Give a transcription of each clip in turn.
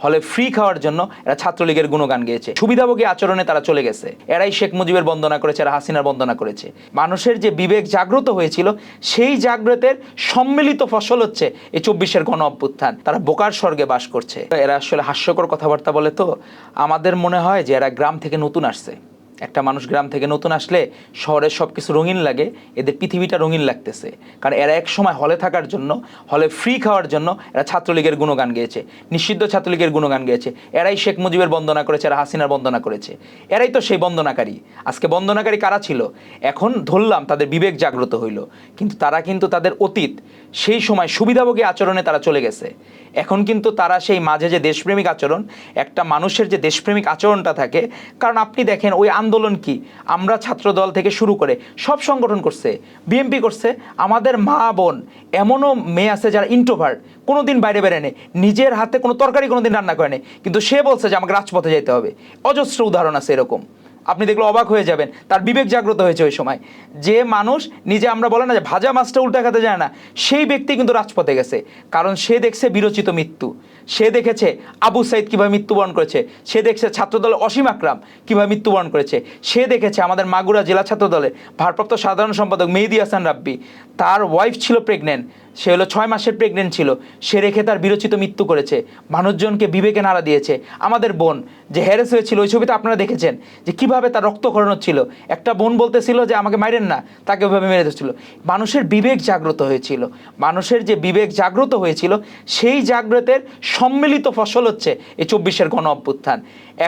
হলে ফ্রি খাওয়ার জন্য এরা ছাত্রলীগের গুণগান গেয়েছে, সুবিধাভোগী আচরণে তারা চলে গেছে, এরাই শেখ মুজিবের বন্দনা করেছে, এরা হাসিনার বন্দনা করেছে। মানুষের যে বিবেক জাগ্রত হয়েছিল সেই জাগ্রতের সম্মিলিত ফসল হচ্ছে এই 24-এর গণ অভ্যুত্থান। তারা বোকার স্বর্গে বাস করছে। এরা আসলে হাস্যকর কথাবার্তা বলে, তো আমাদের মনে হয় যে এরা গ্রাম থেকে নতুন আসছে। একটা মানুষ গ্রাম থেকে নতুন আসলে শহরের সব কিছু রঙিন লাগে, এদের পৃথিবীটা রঙিন লাগতেছে, কারণ এরা এক সময় হলে থাকার জন্য, হলে ফ্রি খাওয়ার জন্য এরা ছাত্রলীগের গুণগান গেয়েছে, নিষিদ্ধ ছাত্রলীগের গুণগান গেয়েছে, এরাই শেখ মুজিবের বন্দনা করেছে, এরা হাসিনার বন্দনা করেছে, এরাই তো সেই বন্দনাকারী। আজকে বন্দনাকারী কারা ছিল? এখন ধরলাম তাদের বিবেক জাগ্রত হইল, কিন্তু তারা কিন্তু তাদের অতীত, সেই সময় সুবিধাভোগী আচরণে তারা চলে গেছে। এখন কিন্তু তারা সেই মাঝে যে দেশপ্রেমিক আচরণ, একটা মানুষের যে দেশপ্রেমিক আচরণটা থাকে, কারণ আপনি দেখেন ওই আন্দোলন কি, আমরা ছাত্রদল থেকে শুরু করে সব সংগঠন করছে, বিএমপি করছে। আমাদের মা বোন এমনও মেয়ে আছে যারা ইন্ট্রোভার্ট, কোনোদিন বাইরে বেরোয় নেই, নিজের হাতে কোনো তরকারি কোনোদিন রান্না করে নেই, কিন্তু সে বলছে যে আমাকে রাজপথে যেতে হবে। অজস্র উদাহরণ আছে এরকম, আপনি দেখলে অবাক হয়ে যাবেন। তার বিবেক জাগ্রত হয়েছে ওই সময়। যে মানুষ নিজে, আমরা বলে না যে ভাজা মাছটা উল্টা খেতে যায় না, সেই ব্যক্তি কিন্তু রাজপথে গেছে, কারণ সে দেখছে বিরচিত মৃত্যু, সে দেখেছে আবু সাইদ কীভাবে মৃত্যুবরণ করেছে, সে দেখছে ছাত্রদলের অসীম আকরাম কীভাবে মৃত্যুবরণ করেছে, সে দেখেছে আমাদের মাগুরা জেলা ছাত্রদলের ভারপ্রাপ্ত সাধারণ সম্পাদক মেহেদী হাসান রাব্বি, তার ওয়াইফ ছিল প্রেগনেন্ট, সে হলো 6 মাসের প্রেগনেন্ট ছিল, সে রেখে তার বিরচিত মৃত্যু করেছে, মানুষজনকে বিবেকে নাড়া দিয়েছে। আমাদের বোন যে হ্যারেস হয়েছিল, ওই ছবিতে আপনারা দেখেছেন যে কিভাবে তার রক্তক্ষরণ হচ্ছিল, একটা বোন বলতেছিল যে আমাকে মারেন না, তাকে ওইভাবে মেরে দিচ্ছিল। মানুষের বিবেক জাগ্রত হয়েছিল, মানুষের যে বিবেক জাগ্রত হয়েছিল সেই জাগ্রতের সম্মিলিত ফসল হচ্ছে এই 24-এর গণ অভ্যুত্থান।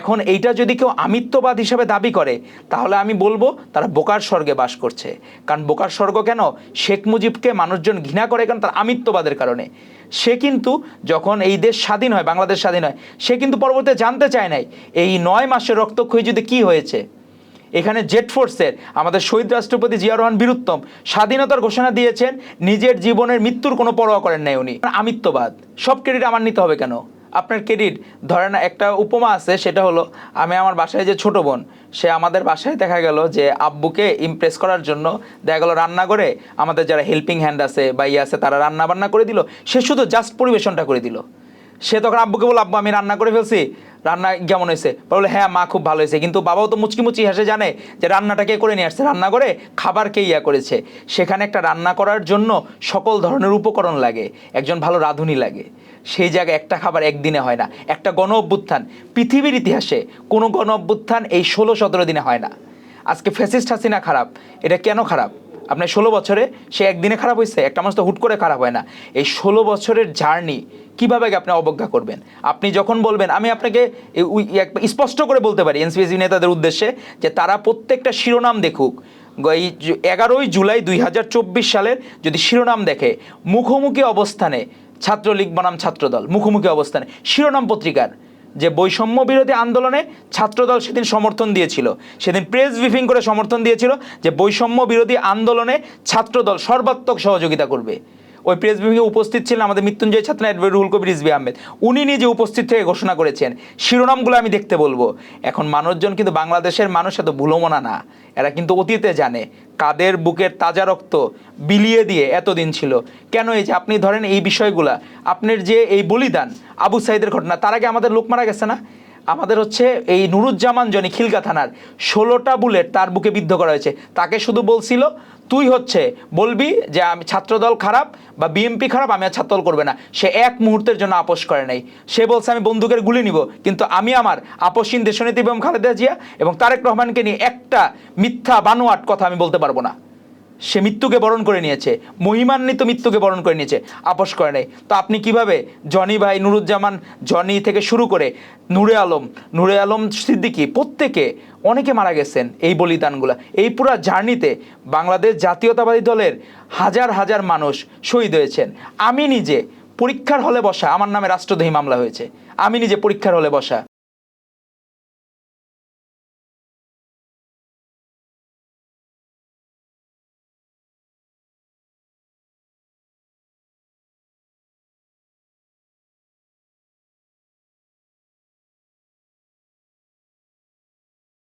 এখন এইটা যদি কেউ আমিত্ববাদ হিসেবে দাবি করে, তাহলে আমি বলবো তারা বোকার স্বর্গে বাস করছে। কারণ বোকার স্বর্গ কেন? শেখ মুজিবকে মানুষজন ঘৃণা করে কারণ তার আমিত্ববাদের কারণে। সে কিন্তু যখন এই দেশ স্বাধীন হয়, বাংলাদেশ স্বাধীন হয়, সে কিন্তু পরবর্তীতে জানতে চায় নাই এই 9 মাসের রক্তক্ষয়ী যুদ্ধে কী হয়েছে। এখানে জেট ফোর্সের আমাদের শহীদ রাষ্ট্রপতি জিয়া রহমান বীরুত্তম স্বাধীনতার ঘোষণা দিয়েছেন, নিজের জীবনের মৃত্যুর কোনো পরোয়া করেন নাই উনি। আমিত্ববাদ, সব ক্রেডিট আমার নিতে হবে কেন? আপনার ক্রেডিট, ধরেন একটা উপমা আছে, সেটা হলো আমি আমার বাসায় যে ছোট বোন, সে আমাদের বাসায় দেখা গেল যে আব্বুকে ইমপ্রেস করার জন্য দেখা গেল রান্না করে, আমাদের যারা হেল্পিং হ্যান্ড আছে বা ইয়ে আছে তারা রান্না বান্না করে দিল, সে শুধু জাস্ট পরিবেশনটা করে দিল। সে তখন আব্বুকে বলল, আব্বু আমি রান্না করে ফেলছি, রান্না কেমন হয়েছে? বললো হ্যাঁ মা খুব ভালো হয়েছে। কিন্তু বাবাও তো মুচকি মুচকি হেসে জানে যে রান্নাটা কে করে নিয়ে আসছে, রান্না করে খাবার কে ইয়া করেছে। সেখানে একটা রান্না করার জন্য সকল ধরনের উপকরণ লাগে, একজন ভালো রাঁধুনি লাগে। সেই জায়গায় একটা খাবার একদিনে হয় না। একটা গণ অভ্যুত্থান পৃথিবীর ইতিহাসে কোনো গণ অভ্যুত্থান এই 16-17 দিনে হয় না। আজকে ফ্যাসিস্ট হাসিনা খারাপ, এটা কেন খারাপ? আপনার 16 বছরে সে একদিনে খারাপ হয়েছে? একটা মানুষ তো হুট করে খারাপ হয় না। এই 16 বছরের জার্নি কীভাবে আপনি অবজ্ঞা করবেন? আপনি যখন বলবেন, আমি আপনাকে স্পষ্ট করে বলতে পারি এনসিপিসি নেতাদের উদ্দেশ্যে যে তারা প্রত্যেকটা শিরোনাম দেখুক। এই 11 জুলাই 2024 সালের যদি শিরোনাম দেখে, মুখোমুখি অবস্থানে ছাত্রলীগ বনাম ছাত্রদল, মুখোমুখি অবস্থানে শিরোনাম পত্রিকার, যে বৈষম্য বিরোধী আন্দোলনে ছাত্রদল সেদিন সমর্থন দিয়েছিল, সেদিন প্রেস ব্রিফিং করে সমর্থন দিয়েছিল যে বৈষম্য বিরোধী আন্দোলনে ছাত্রদল সর্বাত্মক সহযোগিতা করবে। ওই প্রেস ব্রিফিংয়ে উপস্থিত ছিলেন আমাদের মৃত্যুঞ্জয় ছাত্র অ্যাডভোকেট রুহুল কবির রিজভী আহমেদ, উনি নিজে উপস্থিত থেকে ঘোষণা করেছেন। শিরোনামগুলো আমি দেখতে বলবো। এখন মানুষজন কিন্তু, বাংলাদেশের মানুষ এত ভুলোমনা না, এরা কিন্তু অতীতে জানে কাদের বুকের তাজা রক্ত বিলিয়ে দিয়ে এতদিন ছিল। কেন? এই যে আপনি ধরেন এই বিষয়গুলা, আপনার যে এই বলিদান, আবু সাইদের ঘটনা, তার আগে আমাদের লোক মারা গেছে না? আমাদের হচ্ছে এই নুরুজ্জামান জনি খিলগা থানার 16টা বুলেট তার বুকে বিদ্ধ করা হয়েছে। তাকে শুধু বলছিল তুই হচ্ছে বলবি যে আমি ছাত্রদল খারাপ বা বিএমপি খারাপ, আমি আর ছাত্রদল করবে না। সে এক মুহূর্তের জন্য আপোষ করে নাই। সে বলছে আমি বন্দুকের গুলি নিব, কিন্তু আমি আমার আপোষহীন দেশনেত্রী বেগম খালেদা জিয়া এবং তারেক রহমানকে নিয়ে একটা মিথ্যা বানোয়াট কথা আমি বলতে পারবো না। সে মৃত্যুকে বরণ করে নিয়েছে, মহিমান্বিত মৃত্যুকে বরণ করে নিয়েছে, আপোষ করে নাই। তো আপনি কিভাবে জনি ভাই, নুরুজ্জামান জনি থেকে শুরু করে নূরে আলম সিদ্দিকী, প্রত্যেকে অনেকে মারা গেছেন এই বলিদানগুলা। এই পুরো জার্নিতে বাংলাদেশ জাতীয়তাবাদী দলের হাজার হাজার মানুষ শহীদ হয়েছেন। আমি নিজে পরীক্ষার হলে বসা, আমার নামে রাষ্ট্রদ্রোহী মামলা হয়েছে, আমি নিজে পরীক্ষার হলে বসা।